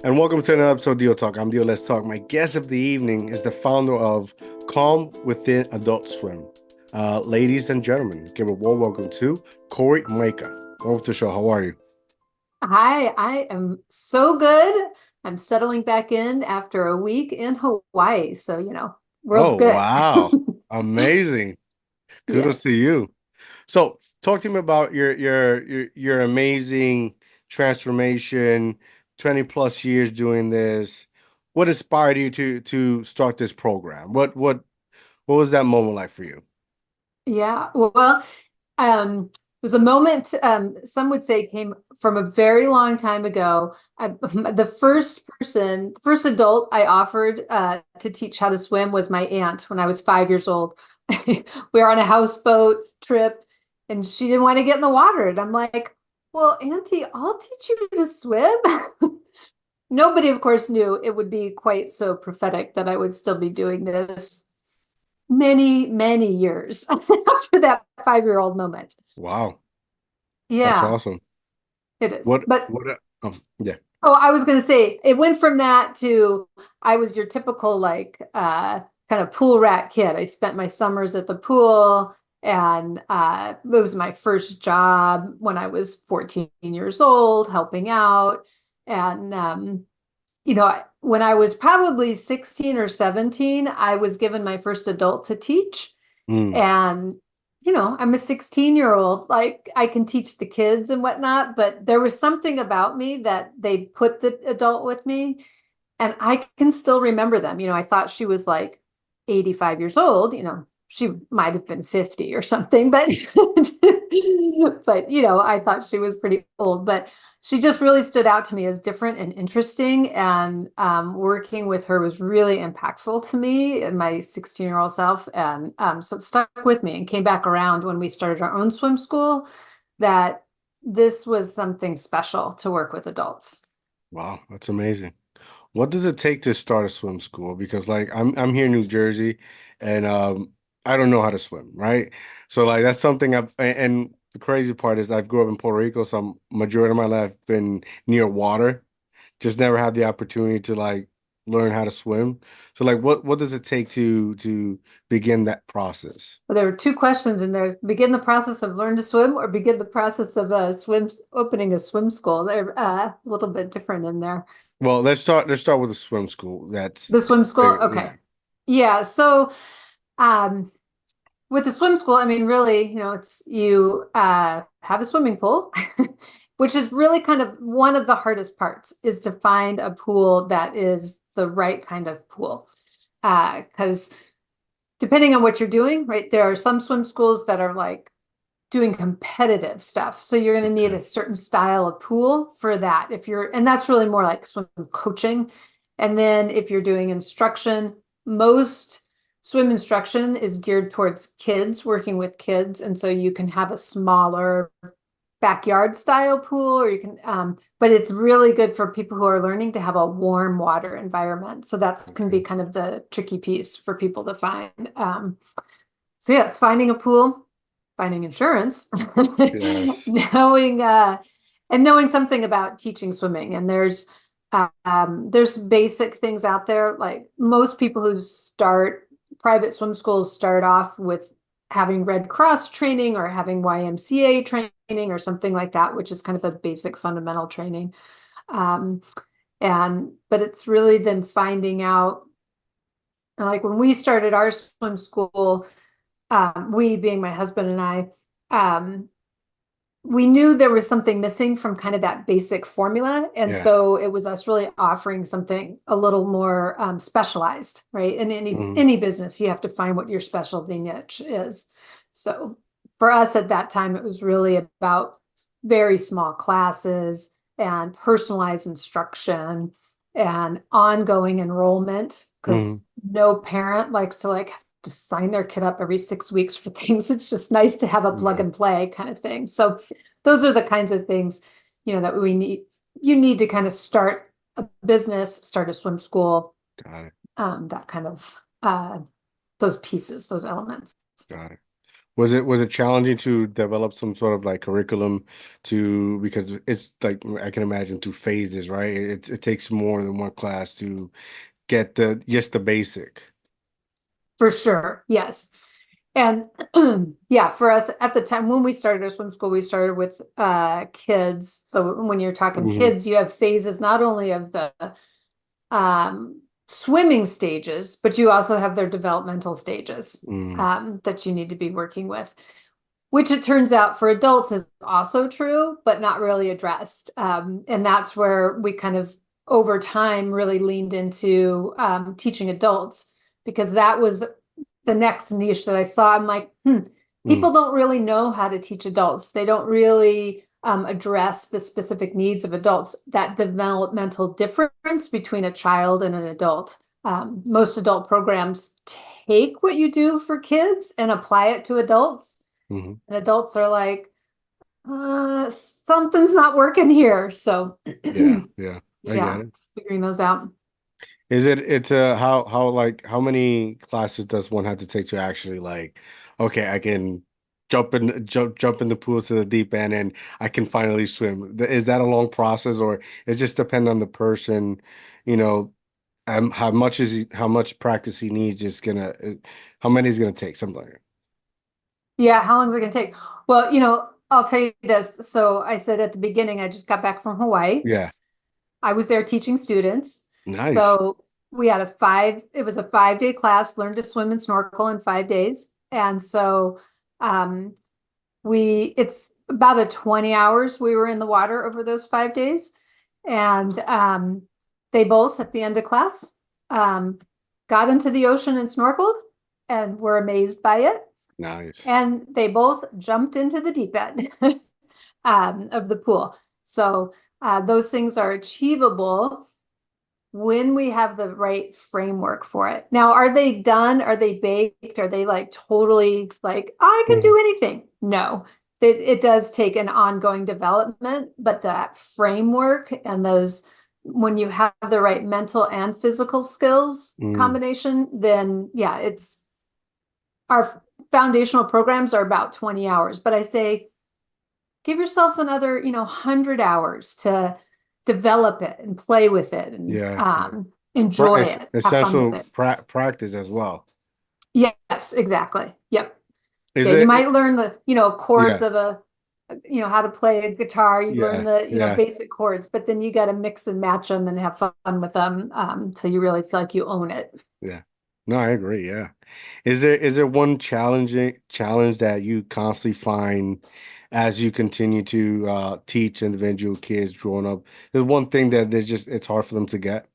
And welcome to another episode of DIOTALK. I'm Dio Let's Talk. My guest of the evening is the founder of Calm Within Adult Swim. Ladies and gentlemen, give a warm welcome to Cori Myka. Welcome to the show. How are you? Hi, I am so good. I'm settling back in after a week in Hawaii. So, world's Oh, good. wow. Amazing. Kudos to Yes. you. So, talk to me about your amazing transformation, 20 plus years doing this. What inspired you to start this program? What was that moment like for you? Yeah. Well, it was a moment, some would say came from a very long time ago. The first adult I offered to teach how to swim was my aunt when I was 5 years old. We were on a houseboat trip and she didn't want to get in the water. And I'm like, well, Auntie, I'll teach you to swim. Nobody, of course, knew it would be quite so prophetic that I would still be doing this many, many years after that 5 year old moment. Wow. That's Yeah, awesome. it is. What But what yeah. oh, I was going to say it went from that to I was your typical like kind of pool rat kid. I spent my summers at the pool and it was my first job when I was 14 years old, helping out. And when I was probably 16 or 17, I was given my first adult to teach. Mm, And, I'm a 16-year-old, like I can teach the kids and whatnot, but there was something about me that they put the adult with me. And I can still remember them. I thought she was like 85 years old, she might have been 50 or something, but but I thought she was pretty old, but she just really stood out to me as different and interesting. And working with her was really impactful to me and my 16-year-old self. And so it stuck with me and came back around when we started our own swim school that this was something special to work with adults. wow, that's amazing. What does it take to start a swim school? Because like I'm here in New Jersey and I don't know how to swim, right? So like that's something and the crazy part is I've grew up in Puerto Rico, so majority of my life been near water. Just never had the opportunity to like learn how to swim. So like what does it take to begin that process? Well, there were two questions in there. Begin the process of learn to swim or begin the process of opening a swim school. They're a little bit different in there. Well, let's start with the swim school. That's The swim school? yeah. Okay. Yeah. So um with the swim school, I mean, really, it's you have a swimming pool, which is really kind of one of the hardest parts is to find a pool that is the right kind of pool. Because depending on what you're doing, right, there are some swim schools that are like doing competitive stuff. So you're going to need Okay. a certain style of pool for that. And that's really more like swim coaching. And then if you're doing instruction, most swim instruction is geared towards kids, working with kids. And so you can have a smaller backyard style pool, or you can, but it's really good for people who are learning to have a warm water environment. So that's can be Okay. kind of the tricky piece for people to find. So yeah, it's finding a pool, finding insurance, Yes. knowing and knowing something about teaching swimming. And there's basic things out there. Like most people who start private swim schools start off with having Red Cross training or having YMCA training or something like that, which is kind of a basic fundamental training. Um, but it's really then finding out, like when we started our swim school, we being my husband and I, um, we knew there was something missing from kind of that basic formula. And Yeah. so it was us really offering something a little more specialized, right? In any Mhm. any business, you have to find what your specialty niche is. So for us at that time, it was really about very small classes and personalized instruction and ongoing enrollment because Mhm. no parent likes to like to sign their kid up every 6 weeks for things. It's just nice to have a plug Yeah. and play kind of thing. So those are the kinds of things, that we need. You need to kind of start a business, start a swim school, Got it. that kind of those pieces, those elements. Got it. Was it challenging to develop some sort of like curriculum to because it's like I can imagine through phases, right? It takes more than one class to get the just the basic. For sure. Yes. And yeah, for us at the time when we started our swim school, we started with kids. So when you're talking Hmm. kids, you have phases not only of the swimming stages, but you also have their developmental stages Mm, that you need to be working with, which it turns out for adults is also true, but not really addressed. And that's where we kind of over time really leaned into teaching adults because that was the next niche that I saw. I'm like, mm, people don't really know how to teach adults. They don't really address the specific needs of adults, that developmental difference between a child and an adult. Most adult programs take what you do for kids and apply it to adults. hmm. And adults are like, something's not working here. So, Yeah, yeah, I get yeah, it. figuring those out. Is it's how like how many classes does one have to take to actually like okay, I can jump in the pool to the deep end and I can finally swim. Is that a long process or it just depend on the person, you know, how much how much practice he needs is how many is gonna take, something like that. Yeah, how long is it gonna take? Well, I'll tell you this. So I said at the beginning, I just got back from Hawaii. Yeah, I was there teaching students. nice. So it was a 5-day class, learn to swim and snorkel in 5 days. And so um, it's about a 20 hours we were in the water over those 5 days. And they both, at the end of class, um, got into the ocean and snorkeled and were amazed by it. Nice. And they both jumped into the deep end of the pool. So those things are achievable when we have the right framework for it. Now, are they done? Are they baked? Are they like totally like, I can Mhm. do anything? No, it does take an ongoing development, but that framework and those, when you have the right mental and physical skills Mm, combination, then yeah, our foundational programs are about 20 hours, but I say give yourself another, 100 hours to develop it and play with it and yeah, yeah. enjoy It's it, have fun with essential it. practice as well. Yes, exactly. Yep. Is Yeah, you might it learn the, chords yeah, of how to play a guitar. You learn yeah, the, yeah. basic chords, but then you got to mix and match them and have fun with them till you really feel like you own it. Yeah. No, I agree. Yeah. Is there one challenge that you constantly find as you continue to teach individual kids growing up? There's one thing that there's just it's hard for them to get.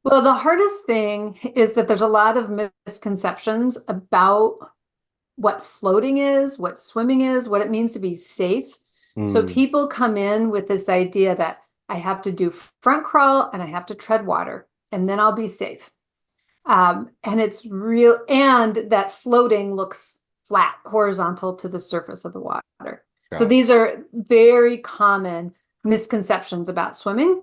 Well, the hardest thing is that there's a lot of misconceptions about what floating is, what swimming is, what it means to be safe. So Mm, people come in with this idea that I have to do front crawl and I have to tread water and then I'll be safe. And it's real, and that floating looks flat, horizontal to the surface of the water. So gotcha. these are very common misconceptions about swimming.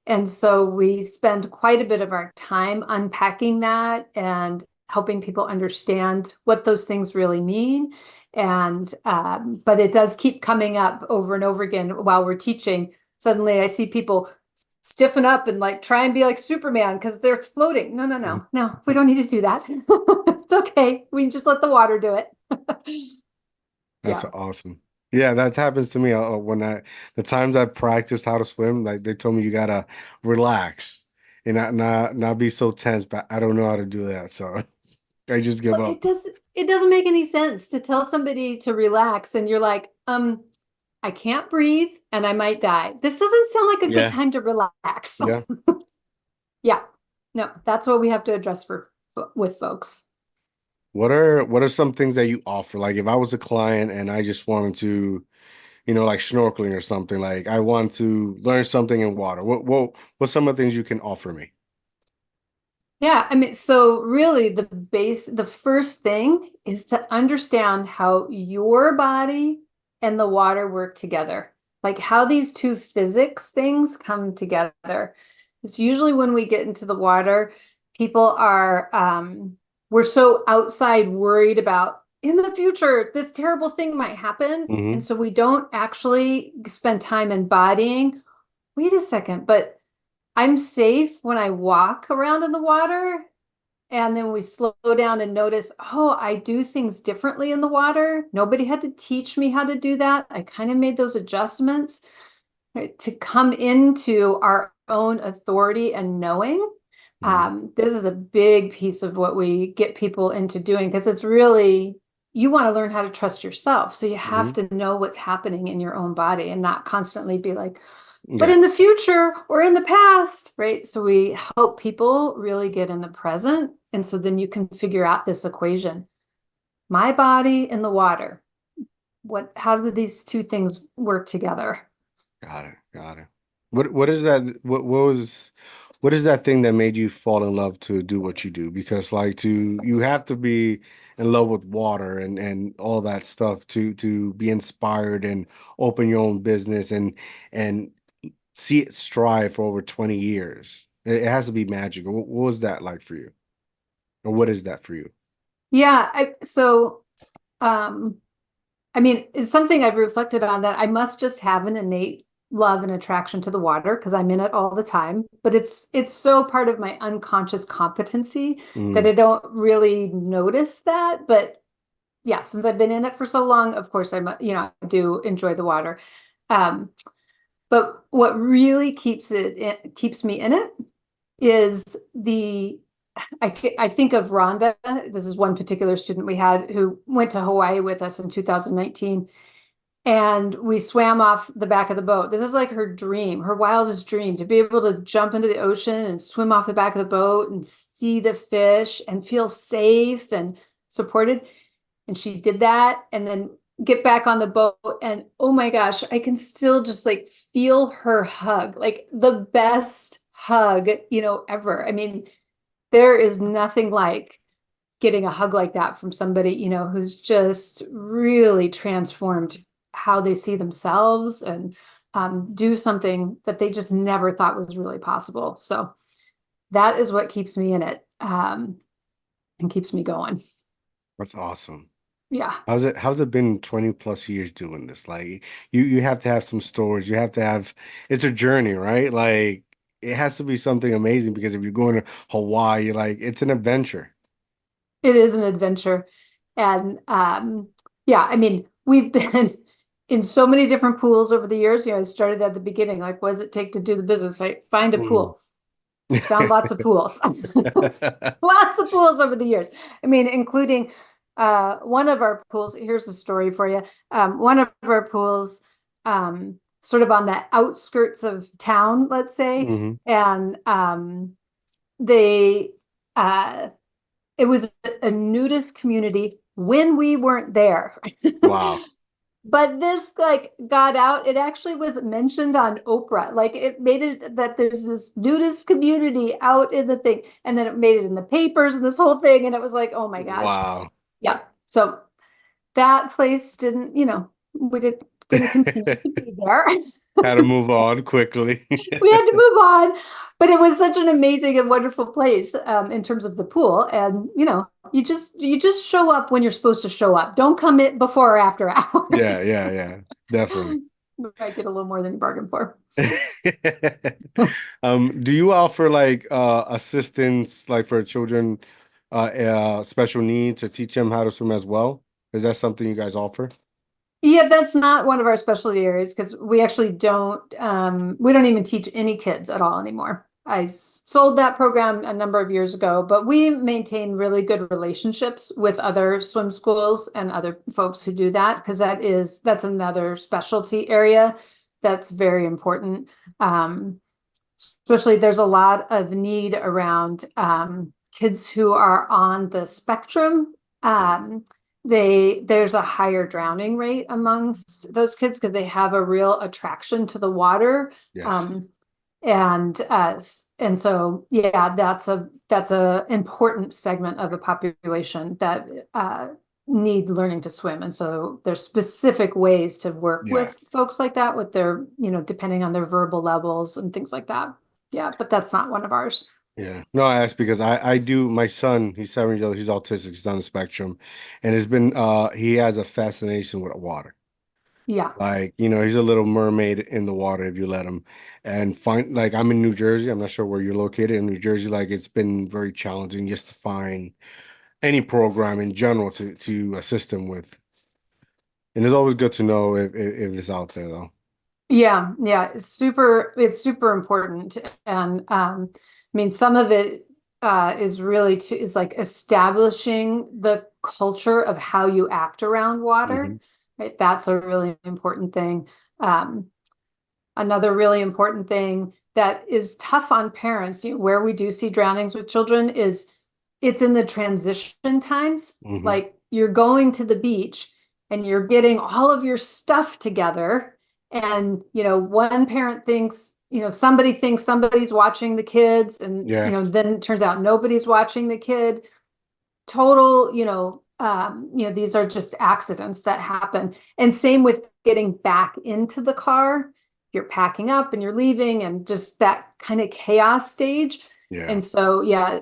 And so we spend quite a bit of our time unpacking that and helping people understand what those things really mean. And but it does keep coming up over and over again while we're teaching. Suddenly I see people stiffen up and like try and be like Superman because they're floating. No, no, Mhm. no, no, we don't need to do that. It's okay. We can just let the water do it. That's Yeah. awesome. Yeah, that happens to me when the times I practiced how to swim, like they told me you gotta relax and not be so tense, but I don't know how to do that, so I just give Well, up. it doesn't make any sense to tell somebody to relax and you're like, I can't breathe and I might die. This doesn't sound like a good Yeah, time to relax. yeah. Yeah. No, that's what we have to address with folks. What are some things that you offer? Like if I was a client and I just wanted to, like snorkeling or something, like I want to learn something in water. What's some of the things you can offer me? Yeah, I mean, so really the first thing is to understand how your body and the water work together. Like how these two physics things come together. It's usually when we get into the water, people are we're so outside worried about in the future, this terrible thing might happen. And Hmm. so we don't actually spend time embodying, wait a second, but I'm safe when I walk around in the water. And then we slow down and notice, oh, I do things differently in the water. Nobody had to teach me how to do that. I kind of made those adjustments, right, to come into our own authority and knowing. Hmm. This is a big piece of what we get people into doing because it's really, you want to learn how to trust yourself. So you have Hmm. to know what's happening in your own body and not constantly be like, but Yeah, in the future or in the past, right? So we help people really get in the present. And so then you can figure out this equation. My body and the water. How do these two things work together? got it, got it. What is that? What is that thing that made you fall in love to do what you do? Because like to you have to be in love with water and all that stuff to be inspired and open your own business and see it strive for over 20 years. It has to be magical. What was that like for you? Or what is that for you? Yeah, um I mean, it's something I've reflected on that I must just have an innate love and attraction to the water because I'm in it all the time. But it's so part of my unconscious competency that Mm, I don't really notice that. But yeah, since I've been in it for so long, of course I do enjoy the water. Um, but what really keeps me in it is I think of Rhonda. This is one particular student we had who went to Hawaii with us in 2019, and we swam off the back of the boat. This is like her dream, her wildest dream, to be able to jump into the ocean and swim off the back of the boat and see the fish and feel safe and supported. And she did that and then get back on the boat. And oh my gosh, I can still just like feel her hug, like the best hug, ever. I mean, there is nothing like getting a hug like that from somebody, who's just really transformed how they see themselves and do something that they just never thought was really possible. So that is what keeps me in it, and keeps me going. that's awesome. Yeah, How's it been 20 plus years doing this? Like you have to have some stories. You have to have it's a journey, right? Like it has to be something amazing because if you're going to Hawaii, like it's an adventure. it is an adventure. And yeah, I mean, we've been in so many different pools over the years. I started at the beginning, like, what does it take to do the business? Right? Find a Mm. pool. Found lots of pools. Lots of pools over the years. I mean, including one of our pools. Here's a story for you. One of our pools, sort of on the outskirts of town, let's say, Hmm. and they it was a nudist community when we weren't there. Wow. But this like got out. It actually was mentioned on Oprah. Like it made it that there's this nudist community out in the thing, and then it made it in the papers and this whole thing. And it was like, oh my gosh, Wow. yeah. So that place we didn't continue to be there. Had to move on quickly. We had to move on, but it was such an amazing and wonderful place, in terms of the pool. And you just show up when you're supposed to show up. Don't come in before or after Yeah, hours. yeah, yeah. Definitely. You might get a little more than you bargained for. Do you offer like assistance like for children special needs to teach them how to swim as well? Is that something you guys offer? Yeah, that's not one of our specialty areas because we don't even teach any kids at all anymore. Sold that program a number of years ago, but we maintain really good relationships with other swim schools and other folks who do that because that's another specialty area that's very important. Um, Especially there's a lot of need around kids who are on the spectrum. Mm. There's a higher drowning rate amongst those kids because they have a real attraction to the water. Yes. Um, and so yeah, that's a important segment of the population that need learning to swim. And so there's specific ways to work Yeah. with folks like that with their, depending on their verbal levels and things like that. Yeah, but that's not one of ours. Yeah. No, I asked because I do my son, he's 7 years old, he's autistic, he's on the spectrum, and it's been he has a fascination with water. Yeah. Like, he's a little mermaid in the water if you let him. And find like I'm in New Jersey, I'm not sure where you're located in New Jersey, like it's been very challenging just to find any program in general to assist him with. And it's always good to know if it's out there though. Yeah, yeah, it's super important. And I mean some of it is really is like establishing the culture of how you act around water, Hmm. right? That's a really important thing. Um, Another really important thing that is tough on parents, where we do see drownings with children is it's in the transition times. Hmm. Like you're going to the beach and you're getting all of your stuff together. And, one parent thinks, somebody thinks somebody's watching the kids, and, Yeah, then it turns out nobody's watching the kid. Total, these are just accidents that happen. And same with getting back into the car. You're packing up and you're leaving, and just that kind of chaos stage. yeah, And so, yeah,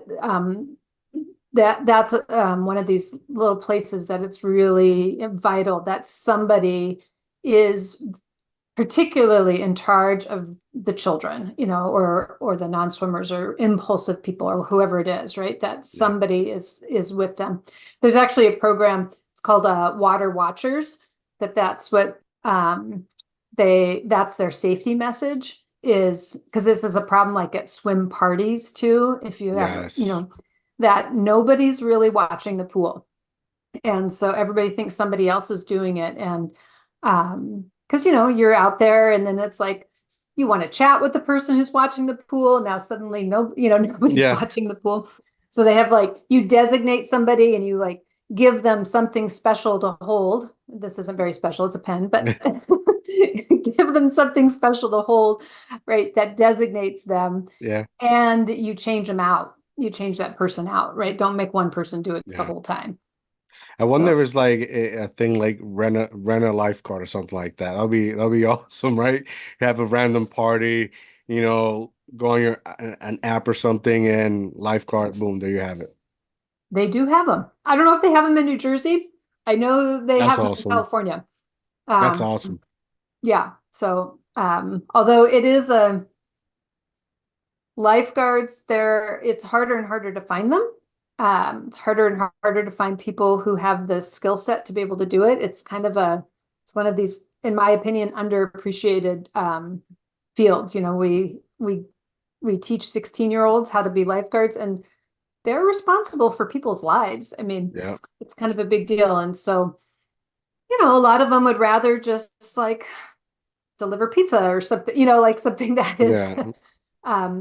that's one of these little places that it's really vital that somebody is particularly in charge of the children, or the non-swimmers or impulsive people or whoever it is, right? That yeah, somebody is with them. There's actually a program, it's called Water Watchers, that's what that's their safety message, is because this is a problem like at swim parties too. If you have, yes, that nobody's really watching the pool. And so everybody thinks somebody else is doing it. And because you're out there and then it's like you want to chat with the person who's watching the pool. Now suddenly nobody's yeah, watching the pool. So they have like you designate somebody and you like give them something special to hold. This isn't very special, it's a pen, but give them something special to hold, right? That designates them, yeah, and you change them out. You change that person out, right? Don't make one person do it the yeah. whole time. I wonder So if it's like a thing like rent a lifeguard or something like that. That'll be awesome, right? Have a random party, go on an app or something and lifeguard, boom, there you have it. they do have them. I don't know if they have them in New Jersey. I know they That's have them in awesome. California. That's Um, awesome. yeah. So, although it is a lifeguards, it's harder and harder to find them. It's harder and harder to find people who have the skill set to be able to do it. It's one of these, in my opinion, underappreciated fields. We teach 16-year-olds how to be lifeguards, and they're responsible for people's lives. I mean, Yeah. it's kind of a big deal. And so, a lot of them would rather just like deliver pizza or something, like something that is, Yeah.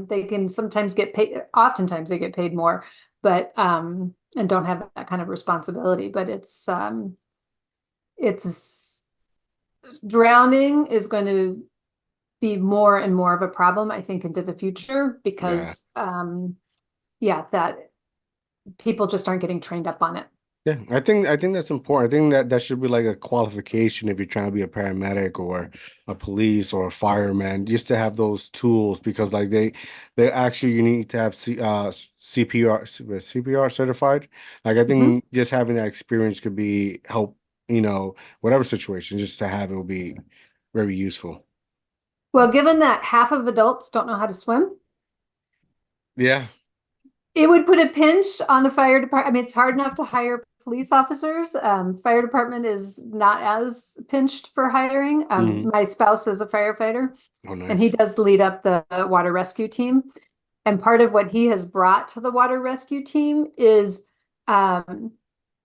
they can sometimes get paid, oftentimes they get paid more, but, and don't have that kind of responsibility. But it's drowning is going to be more and more of a problem, I think, into the future Yeah. because, yeah, that people just aren't getting trained up on it. Yeah, I think that's important. I think that should be like a qualification if you're trying to be a paramedic or a police or a fireman, just to have those tools because like they actually you need to have CPR certified. Like I Mhm. think just having that experience could be help, whatever situation, just to have it will be very useful. Well, given that half of adults don't know how to swim, Yeah. it would put a pinch on the fire department. I mean, it's hard enough to hire police officers. Fire department is not as pinched for hiring. Hmm. My spouse is a firefighter, Oh, and he nice. does lead up the water rescue team. And part of what he has brought to the water rescue team is um,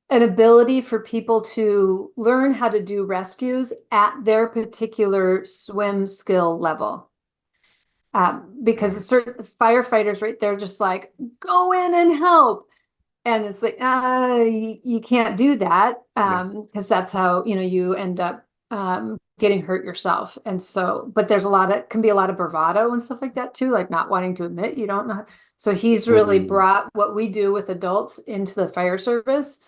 an ability for people to learn how to do rescues at their particular swim skill level. Because Right. certain firefighters, right, they're just like, go in and help. And it's like, you can't do that Yeah. because that's how, you end up getting hurt yourself. And so, but can be a lot of bravado and stuff like that too, like not wanting to admit you don't know. So he's really Mm, brought what we do with adults into the fire service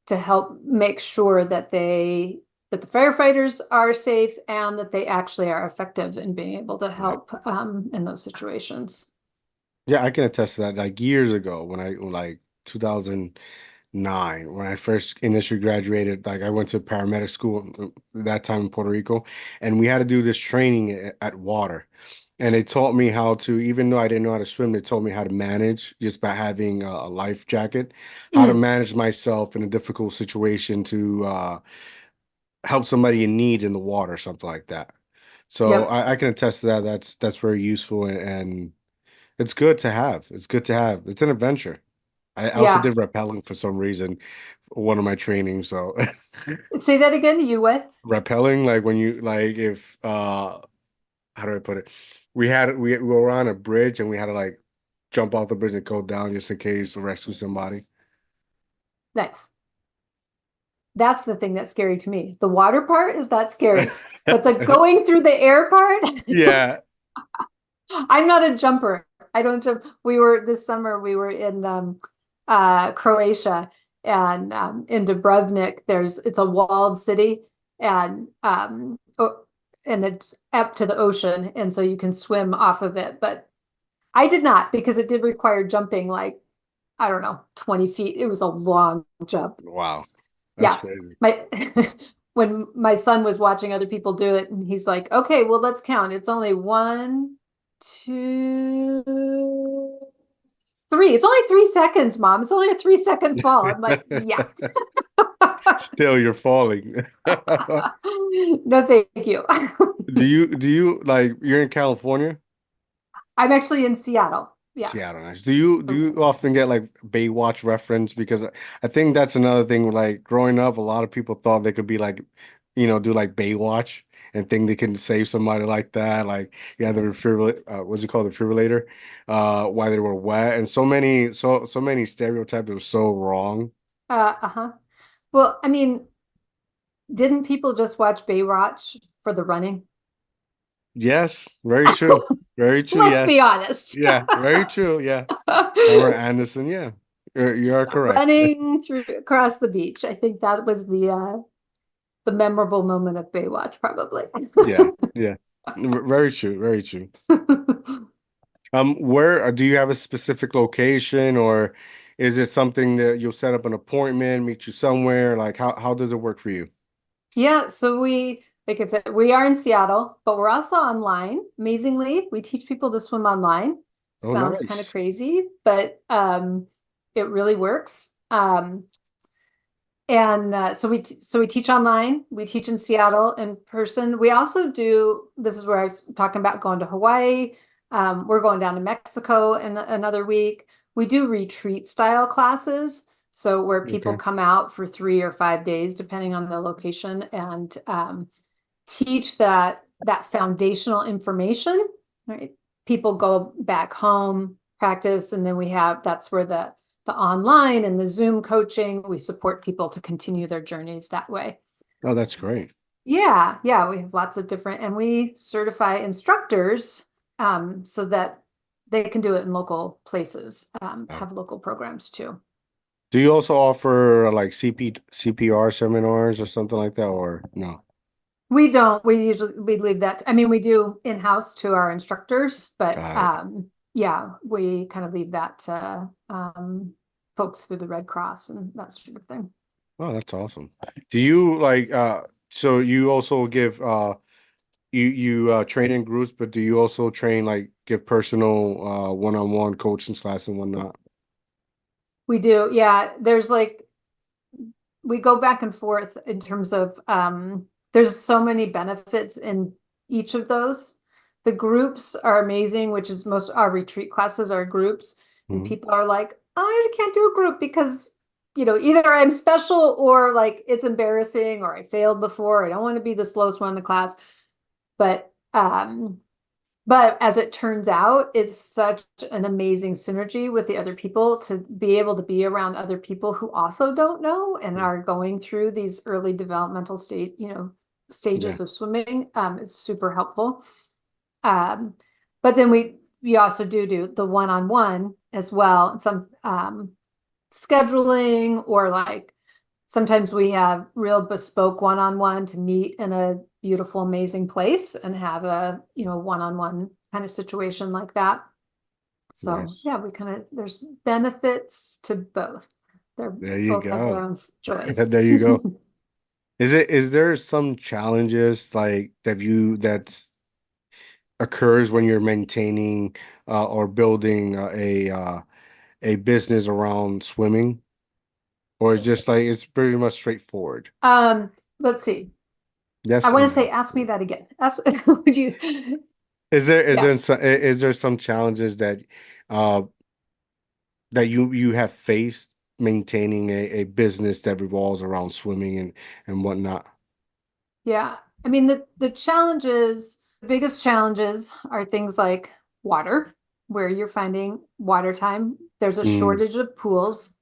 to help make sure that the firefighters are safe and that they actually are effective in being able to right. help in those situations. Yeah, I can attest to that. Like years ago, like 2009, when I first initially graduated, like I went to paramedic school that time in Puerto Rico, and we had to do this training at water. And they taught me how to, even though I didn't know how to swim, they taught me how to manage just by having a life jacket, how to Mm, manage myself in a difficult situation to help somebody in need in the water, something like that. So yep. I can attest to that. That's very useful and it's good to have. It's good to have. It's an adventure. I also Yeah. did rappelling for some reason, one of my trainings. So Say that again. You what? rappelling, like when you like if how do I put it? We were on a bridge and we had to like jump off the bridge and go down just in case to rescue somebody. Nice. That's the thing that's scary to me. The water part is not scary, but the going through the air part, Yeah. I'm not a jumper. I don't jump. We were this summer, we were in Croatia and in Dubrovnik, it's a walled city and and it's up to the ocean, and so you can swim off of it. But I did not because it did require jumping like, I don't know, 20 feet. It was a long jump. Wow. That's Yeah. crazy. My when my son was watching other people do it, and he's like, okay, well, let's count. It's only one, two, three. It's only 3 seconds, Mom. It's only a 3 second fall. I'm like, yeah. Still, you're falling. No, thank you. Do you like you're in California? I'm actually in Seattle. Yeah. Seattle, nice. Do you So often get like Baywatch reference? Because I think that's another thing. Like growing up, a lot of people thought they could be like, do like Baywatch and think they can save somebody like that. Like yeah, the defibrillator, what's it called, the defibrillator, while they were wet, and so many stereotypes that were so wrong. uh-huh. Well, I mean, didn't people just watch Baywatch for the running? Yes, very true, very true. Let's be Yes, honest. yeah, very true. Yeah, Pamela Anderson. Yeah, you are correct. Running through across the beach. I think that was the memorable moment of Baywatch, probably. Yeah, yeah. Very true, very true. Where do you have a specific location or is it something that you'll set up an appointment, meet you somewhere? Like how does it work for you? Yeah, so like I said, we are in Seattle, but we're also online. Amazingly, we teach people to swim online. Oh, Sounds kind of nice. crazy, but it really works. And so we teach online. We teach in Seattle in person. We also do. This is where I was talking about going to Hawaii. We're going down to Mexico in another week. We do retreat style classes, so where people Okay. come out for 3 or 5 days, depending on the location, and teach that foundational information. Right? People go back home, practice, and then that's where the online and the Zoom coaching, we support people to continue their journeys that way. Oh, that's So, great. yeah, we have lots of different, and we certify instructors so that they can do it in local places, Wow. have local programs too. Do you also offer like CPR seminars or something like that or no? We don't, we leave that, I mean, we do in-house to our instructors, but Got it. yeah, we kind of leave that to folks through the Red Cross and that sort of thing. Oh, that's awesome. Do you like so you also give you train in groups, but do you also train like give personal one-on-one coaching class and whatnot? We do, yeah, there's like we go back and forth in terms of there's so many benefits in each of those. The groups are amazing, which is most our retreat classes are groups, and Mhm. people are like, oh, I can't do a group because either I'm special or like it's embarrassing or I failed before. I don't want to be the slowest one in the class. But as it turns out, it's such an amazing synergy with the other people to be able to be around other people who also don't know and are going through these early developmental Yeah. stages of swimming. It's super helpful. Um, but then we also do the one-on-one as well. Some scheduling or like sometimes we have real bespoke one-on-one to meet in a beautiful, amazing place and have a one-on-one kind of situation like that. So Nice. yeah, we kind of, there's benefits to both. They're There you both have their go. own joys. There you go. Is there some challenges like that occurs when you're maintaining or building a business around swimming, or it's just like it's pretty much straightforward? Um, let's see. I Yes want to and say, no. ask me that again. Ask, would you? Yeah. Is there some challenges uh that you have faced maintaining a business that revolves around swimming and whatnot? Yeah. I mean, the challenges, the biggest challenges are things like water, where you're finding water time. There's a Mm, shortage of pools.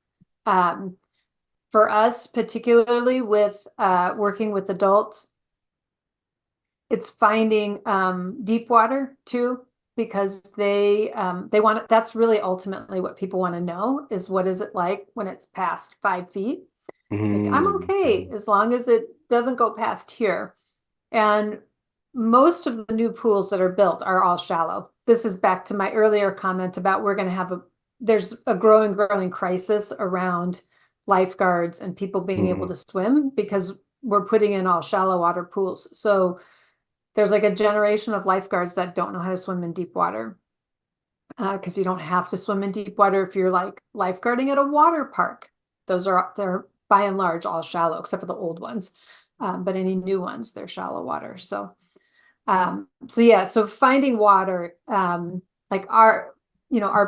Um, for us, particularly with working with adults, it's finding deep water too, because they want it. That's really ultimately what people want to know is what is it like when it's past 5 feet? Like, I'm okay okay. as long as it doesn't go past here. And most of the new pools that are built are all shallow. This is back to my earlier comment about we're going to have there's a growing crisis around lifeguards and people being able Mm, to swim because we're putting in all shallow water pools. So there's like a generation of lifeguards that don't know how to swim in deep water because you don't have to swim in deep water if you're like lifeguarding at a water park. They're by and large all shallow, except for the old ones. But any new ones, they're shallow water. So yeah, so finding water, like our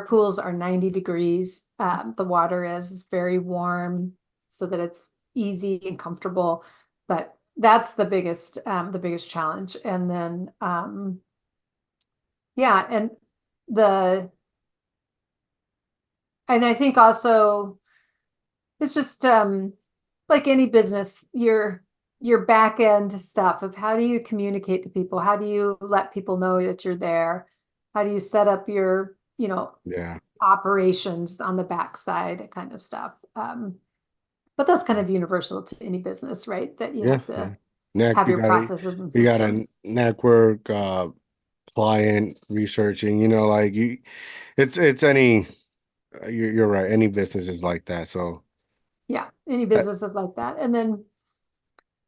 pools are 90 degrees. The water is very warm so that it's easy and comfortable. But that's the biggest challenge. And then, yeah, the, and I think also it's just like any business, your back end stuff of how do you communicate to people? How do you let people know that you're there? How do you set up your, yeah. operations on the backside kind of stuff? But that's kind of universal to any business, right? That you Yeah, have to yeah. Neck, have your processes and you got a systems. network, client researching, like it's any, you're right. Any business is like that. So, Yeah, any uh, business is like that. And then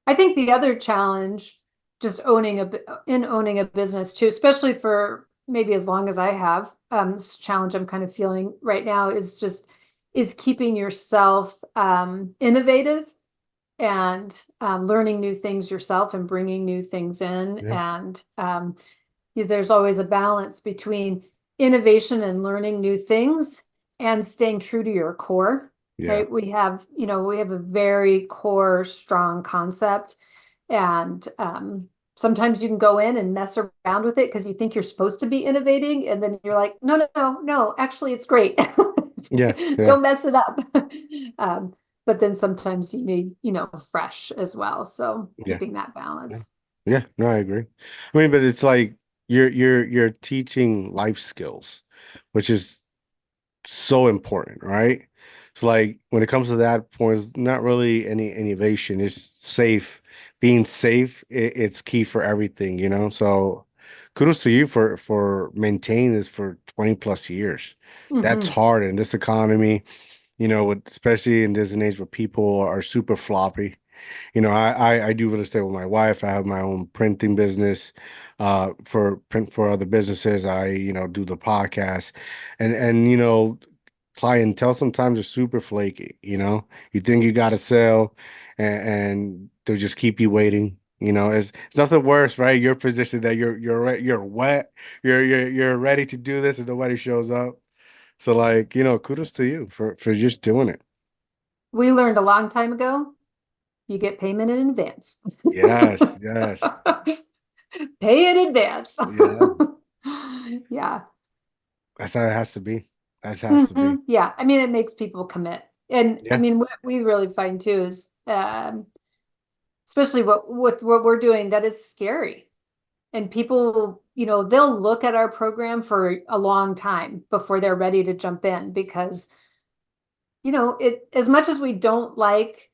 I think the other challenge, just owning a business too, especially for maybe as long as I have, this challenge I'm kind of feeling right now is keeping yourself innovative and learning new things yourself and bringing new things in. yeah, And there's always a balance between innovation and learning new things and staying true to your core, yeah, right? We have a very core, strong concept. And sometimes you can go in and mess around with it because you think you're supposed to be innovating. And then you're like, no, no, no, no, actually, it's great. yeah, yeah, Don't mess it up. Um, but then sometimes you need, fresh as well. So yeah, keeping that yeah. balance. Yeah, no, I agree. I mean, but it's like you're teaching life skills, which is so important, right? So like when it comes to that point, it's not really any innovation. It's safe. Being safe, it's key for everything. So kudos to you for maintaining this for 20 plus years. That's Hmm. hard in this economy, especially in this and age where people are super floppy. I do real estate with my wife. I have my own printing business, for print for other businesses. I, do the podcast and clientele sometimes are super flaky, you think you got to sell and they'll just keep you waiting. It's nothing worse, right? Your position that you're wet, you're ready to do this and nobody shows up. So like, kudos to you for just doing it. We learned a long time ago, you get payment in advance. Yes, yes. Pay in advance. Yeah. Yeah. That's how it has to be. That has to be. Yeah. I mean, it makes people commit. And I Yeah. mean, what we really find too is, especially with what we're doing, that is scary. And people, they'll look at our program for a long time before they're ready to jump in because, as much as we don't like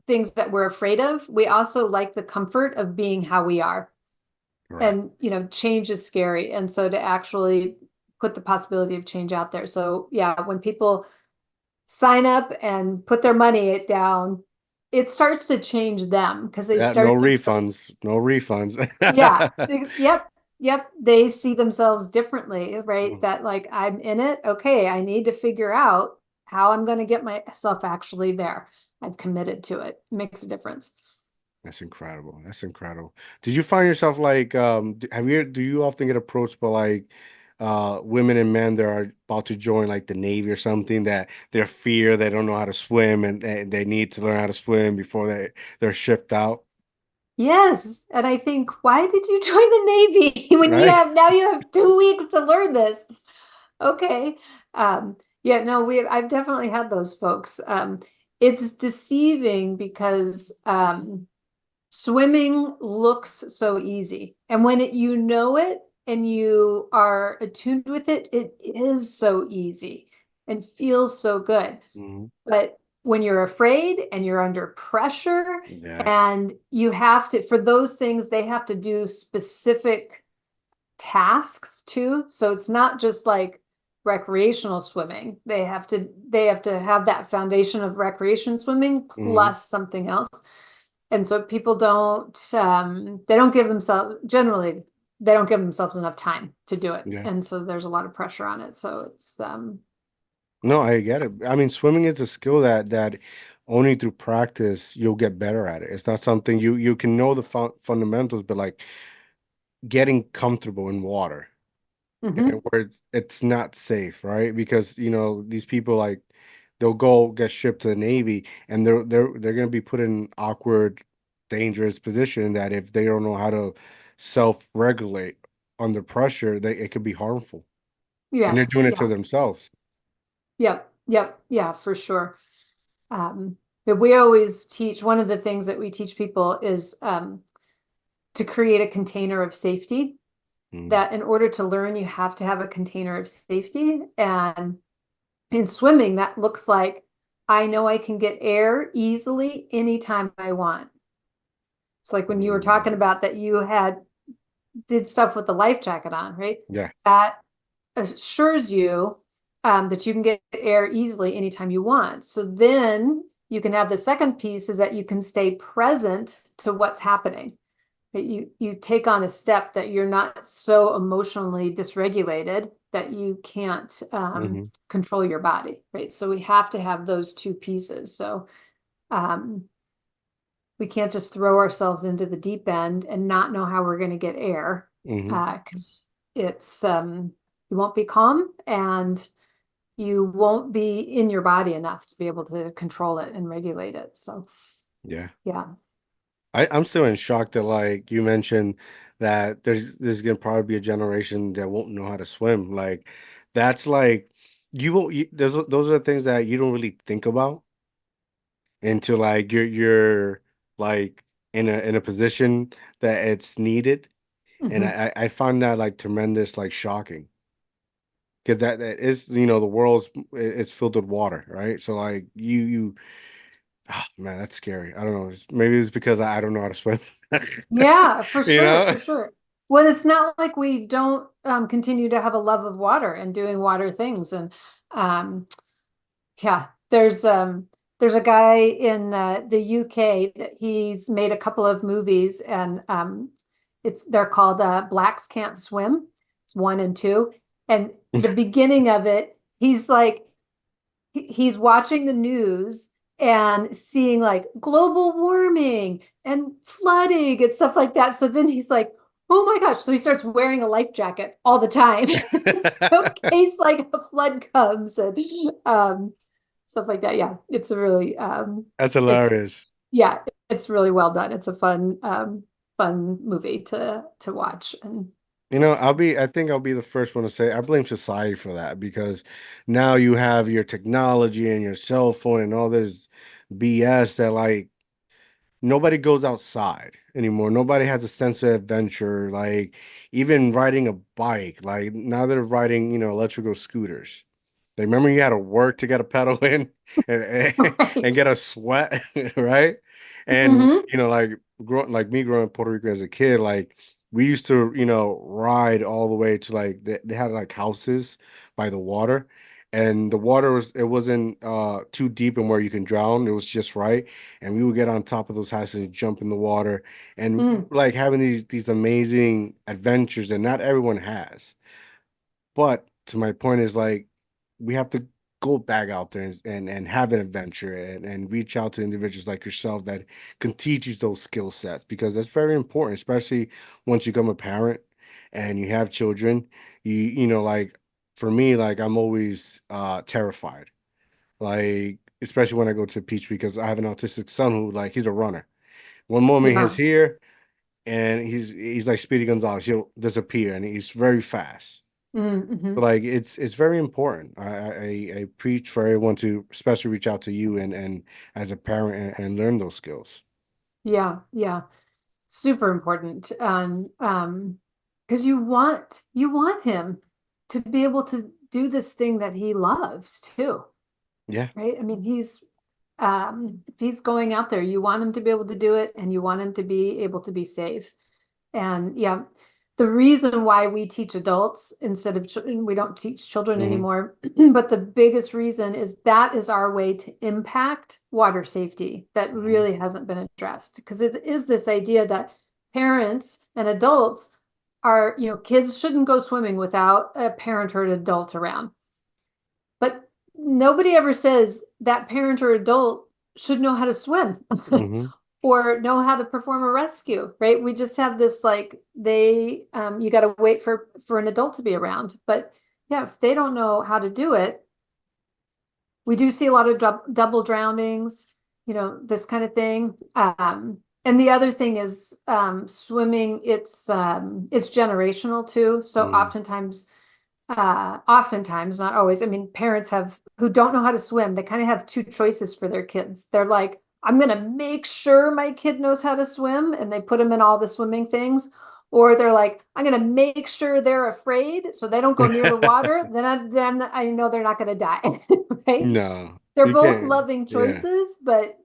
things that we're afraid of, we also like the comfort of being how we are. Correct. And, change is scary. And so to actually put the possibility of change out there. So yeah, when people sign up and put their money down, it starts to change them because they Yeah, no start to really, refunds, no refunds. yeah, yep, yep. They see themselves differently, right? Mm, That like I'm in it. Okay, I need to figure out how I'm going to get myself actually there. I've committed to it. It makes a difference. that's incredible. That's incredible. Did you find yourself like do you often get approached by like women and men that are about to join like the Navy or something that they're fear they don't know how to swim and they need to learn how to swim before they're shipped out, Yes, and I think why did you join the Navy when you right? have now you have 2 weeks to learn this? Okay. Yeah, no, I've definitely had those folks. It's deceiving because swimming looks so easy. And when you know it and you are attuned with it, it is so easy and feels so good. Hmm. But when you're afraid and you're under pressure Yeah. and you have to, for those things, they have to do specific tasks too. So it's not just like recreational swimming. They have to have that foundation of recreation swimming Hmm. plus something else. And so people don't they don't give themselves generally they don't give themselves enough time to do it. Yeah. And so there's a lot of pressure on it. So it's No, I get it. I mean, swimming is a skill that only through practice you'll get better at it. It's not something you can know the fundamentals, but like getting comfortable in water and mhm. where it's not safe, right? Because these people like they'll go get shipped to the Navy and they're gonna be put in awkward, dangerous position that if they don't know how to self-regulate under pressure, it could be harmful. And they're Yes, doing it to yeah. themselves. Yep, yep, yeah, for sure. But we always teach one of the things that we teach people is to create a container of safety. Mm, That in order to learn, you have to have a container of safety. And in swimming, that looks like I know I can get air easily anytime I want. It's like when you were talking mm, about that you had did stuff with the life jacket on, right? yeah. That assures you that you can get air easily anytime you want. So then you can have the second piece is that you can stay present to what's happening. You take on a step that you're not so emotionally dysregulated that you can't Hmm. control your body, right? So we have to have those two pieces. So um, we can't just throw ourselves into the deep end and not know how we're going to get air Hmm. because it's you won't be calm and you won't be in your body enough to be able to control it and regulate it. So Yeah. yeah. I'm still in shock that like you mentioned that there's gonna probably be a generation that won't know how to swim. Like that's like you won't those are the things that you don't really think about until like you're like in a position that it's needed. And Mhm. I find that like tremendous like shocking because that is the world's it's filled with water, right? So like man, that's scary. I don't know. Maybe it's because I don't know how to swim. Yeah, for You sure, know? for sure. Well, it's not like we don't continue to have a love of water and doing water things. And um, yeah, there's a guy in the UK that he's made a couple of movies, and they're called Blacks Can't Swim. It's one and two, and the beginning of it, he's like he's watching the news and seeing like global warming and flooding and stuff like that. So then he's like, oh my gosh. So he starts wearing a life jacket all the time in case like a flood comes and stuff like that. Yeah, it's a really That's it's hilarious. yeah, it's really well done. It's a fun movie to watch. And I think I'll be the first one to say I blame society for that because now you have your technology and your cell phone and all this BS that like nobody goes outside anymore. Nobody has a sense of adventure. Like even riding a bike, like now they're riding, electrical scooters. Like remember you had to work to get a pedal in and right. get a sweat, right? And Hmm. like me growing up in Puerto Rico as a kid, like we used to, ride all the way to like they had like houses by the water, and the water wasn't too deep and where you can drown. It was just right, and we would get on top of those houses and jump in the water, and Mm, like having these amazing adventures that not everyone has. But to my point is like we have to go back out there and have an adventure and reach out to individuals like yourself that can teach you those skill sets because that's very important, especially once you become a parent and you have children. Like for me, like I'm always terrified. Like especially when I go to the beach because I have an autistic son who like he's a runner. One moment he's yeah. here and he's like Speedy Gonzalez, he'll disappear and he's very fast. Mm-hmm. Like it's very important. I preach for everyone to especially reach out to you and as a parent and learn those skills. Yeah, yeah. Super important. And because you want him to be able to do this thing that he loves too, Yeah. right? I mean, if he's going out there, you want him to be able to do it and you want him to be able to be safe. And yeah, the reason why we teach adults instead of children, we don't teach children Hmm. anymore, but the biggest reason is that is our way to impact water safety that Hmm. really hasn't been addressed. Because it is this idea that parents and adults are, kids shouldn't go swimming without a parent or an adult around. But nobody ever says that parent or adult should know how to swim Hmm. or know how to perform a rescue, right? We just have this like you got to wait for an adult to be around. But yeah, if they don't know how to do it, we do see a lot of double drownings, this kind of thing. And the other thing is swimming, it's generational too. So Hmm. oftentimes, not always, I mean, parents have who don't know how to swim, they kind of have two choices for their kids. They're like, I'm gonna make sure my kid knows how to swim, and they put them in all the swimming things. Or they're like, I'm gonna make sure they're afraid so they don't go near the water. Then I know they're not gonna die. Right? No, They're you both can't. loving Yeah, choices, but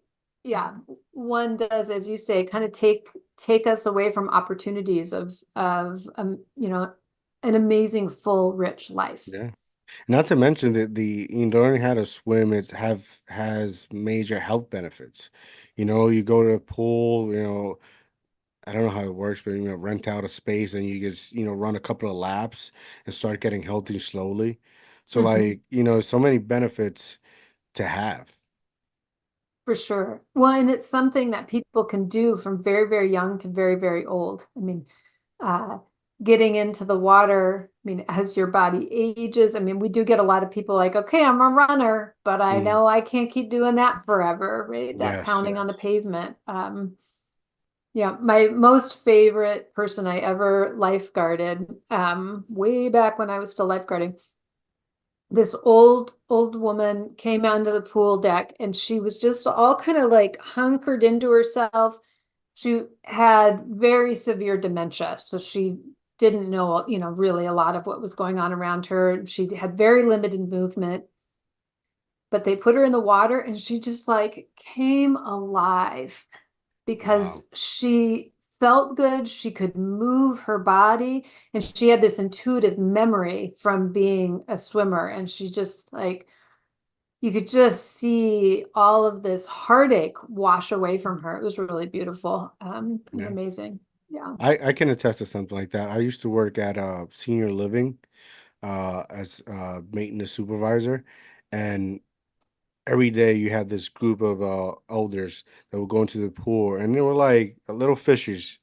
yeah, one does, as you say, kind of take us away from opportunities of an amazing, full, rich life. yeah. Not to mention that learning how to swim it's have has major health benefits. You go to a pool, I don't know how it works, but rent out a space and you just, run a couple of laps and start getting healthy slowly. So Mhm. like, so many benefits to have. For sure. Well, and it's something that people can do from very, very young to very, very old. I mean, uh, getting into the water, I mean, as your body ages, I mean, we do get a lot of people like, okay, I'm a runner, but I Mm. know I can't keep doing that forever, right? That Yes, pounding on the yes. pavement. Yeah, my most favorite person I ever lifeguarded, way back when I was still lifeguarding, this old woman came onto the pool deck and she was just all kind of like hunkered into herself. She had very severe dementia, so she didn't know, really a lot of what was going on around her. She had very limited movement, but they put her in the water and she just like came alive Wow. because she felt good. She could move her body and she had this intuitive memory from being a swimmer. And she just like, you could just see all of this heartache wash away from her. It was really beautiful, and Yeah. amazing. Yeah. I can attest to something like that. I used to work at senior living as maintenance supervisor, and every day you had this group of elders that would go into the pool and they were like little fishes.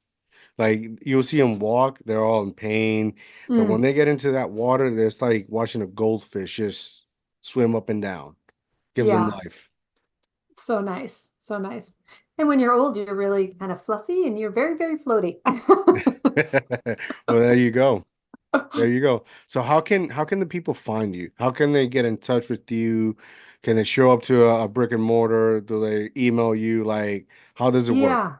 Like you'll see them walk, they're all in pain, but when Mm, they get into that water, it's like watching a goldfish just swim up and down. Gives them yeah. life. So nice. So nice. And when you're old, you're really kind of fluffy and you're very, very floaty. Well, there you go. There you go. So how can the people find you? How can they get in touch with you? Can they show up to a brick and mortar? Do they email you? Like, how does it work? Yeah.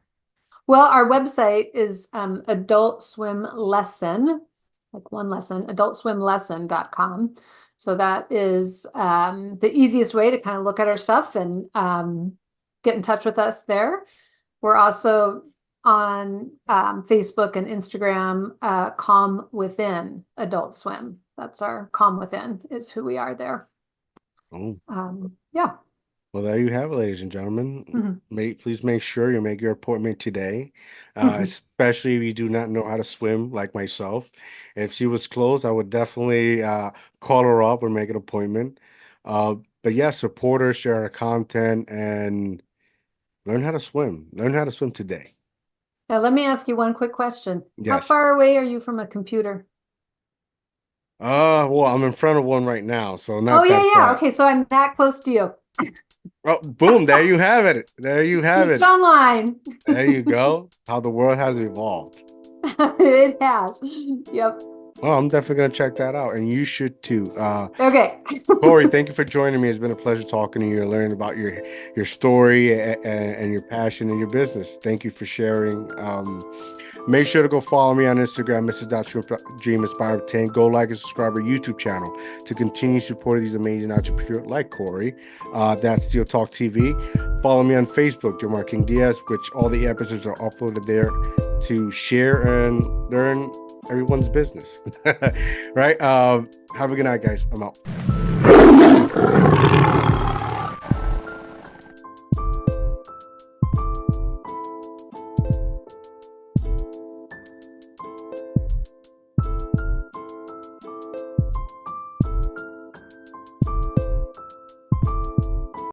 Well, our website is adult swim lesson, like one lesson, adultswimlesson.com. So that is the easiest way to kind of look at our stuff and get in touch with us there. We're also on Facebook and Instagram, Calm Within Adult Swim. That's our Calm Within is who we are there. Oh. Yeah. Well, there you have it, ladies and gentlemen. Mhm. Please make sure you make your appointment today, Mhm. especially if you do not know how to swim like myself. If she was close, I would definitely call her up or make an appointment. Uh, but yeah, support her, share her content, and learn how to swim. Learn how to swim today. Now, let me ask you one quick question. How Yes. far away are you from a computer? Well, I'm in front of one right now, so Oh, not yeah, that yeah. far. Okay, so I'm that close to you. Oh, boom, there you have it. There you have Teach it. online. There you go. How the world has evolved. It has. Yep. Oh, I'm definitely gonna check that out, and you should too. Okay. Corey, thank you for joining me. It's been a pleasure talking to you and learning about your story and your passion and your business. Thank you for sharing. Make sure to go follow me on Instagram, Mr. Inspire 10. Go like and subscribe our YouTube channel to continue supporting these amazing entrepreneurs like Corey. That's DIOTALK TV. Follow me on Facebook, Jamar King Diaz, which all the episodes are uploaded there to share and learn everyone's business. Right? Have a good night, guys. I'm out.